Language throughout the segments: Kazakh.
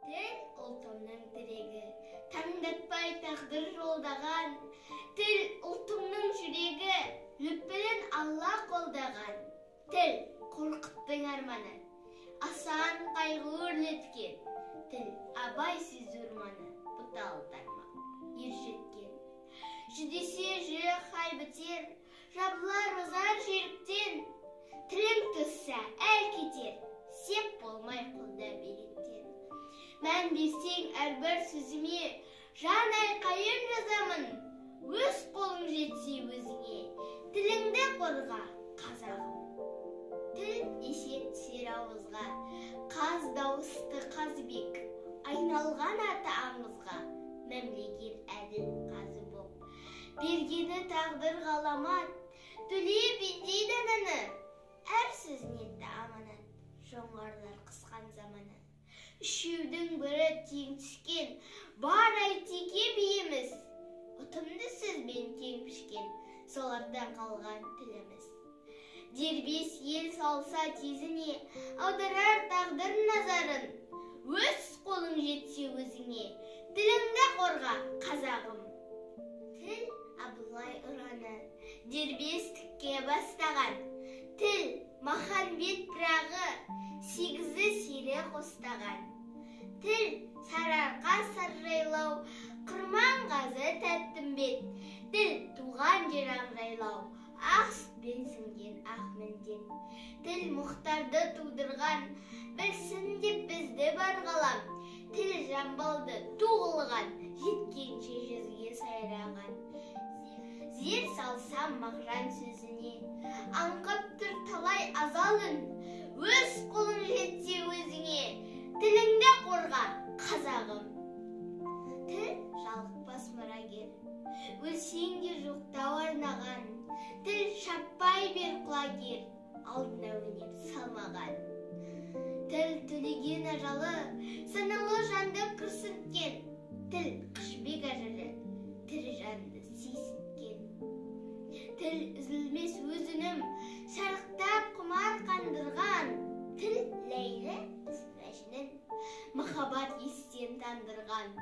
Тіл ұлтымның тірегі, таңдатпай тағдыр жолдаған. Тіл ұлтымның жүрегі, лүппілін Алла қолдаған. Тіл қорқыттың арманы, асан қайғы өрлеткен. Тіл абай сөз орманы, бұтал тармақ ер жеткен. Жүдесе жүрек хай бітер, жабылар озар жеріктен. Тілің түсса әл кетер, сеп болмай қолда береттен. Мән берсең әрбір сөзіме, жан айқайын жазамын. Өз қолың жетсе өзіңе, тіліңді қорға, қазағым. Тіл есе түсер ауызға, қаз дауысты қазбек, айналған аты аңызға, мәмлеген әділ қазы боп. Бергені тағдыр ғаламат, төле бендей дананы, әр сөзіне аманат, жоңғарлар қысқан заманы. Үшеудің бірі тең түскен, бар айтеке биіміз, ұтымды сөзбен тең пішкен, солардан қалған тіліміз. Дербес ел салса тезіне, аударар тағдыр назарын. Өз қолың жетсе өзіңе, тіліңді қорға, қазағым. Тіл Абылай ұраны, дербестікке бастаған. Тіл Маханбет пырағы, сегізі сері қостаған. Тіл Сарыарқа саржайлау, Құрманғазы Тәттімбет. Тіл туған жер аңжайлау, ақ сүтпен сіңген ақ міндет. Тіл Мұхтарды тудырған, білсін деп бізді барғалам. Тіл Жамбалды туғылған, жеткенше жүзге сайраған. Зер салсам мағжан сөзіне, аңқып тұр талай азалын. Өз қолың жетсе өзіңе, тіліңді қорға, қазағым. Тіл жалықпас мұрагер, өлсең де жоқтау арнаған. Тіл шаппай бер құлагер, алдына өнер салмаған. Тіл төлеген ажалы, саналы жанды күрсінткен. Тіл қышбек ажалы, тірі жанды сейсіткен. Тіл үзілмес өзінің, шарықтап құмар қандырған. Тіл Ләйлі мәжнүн, махаббат естен тандырған.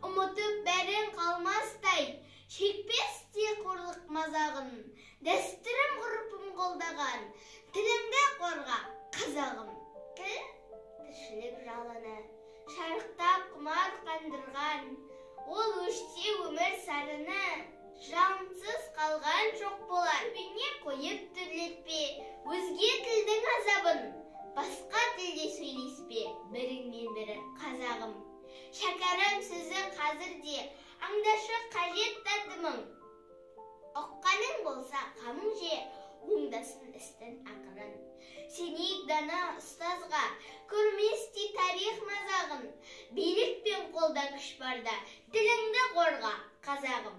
Ұмытып бәрін қалмастай, шекпесте қорлық мазағын. Дәстүрім ғұрпым қолдаған, тіліңді қорға, қазағым. Тіл тіршілік жалыны, шарықтап құмар қандырған. Ол өшсе өмір сарыны, жансыз қалған жоқ болар. Біне қойып түрлетпе, өзге тілдің азабын. Басқа тілде сөйлеспе, біріңмен бірі, қазағым. Шәкәрім сөзі қазірде, аңдашы қажет татымың. Оққаның болса қамың же, оңдасын істің ақырын. Сенейік дана ұстазға, көрместе тарих мазағын. Билік пен қолда күш барда, тіліңді қорға, қазағым.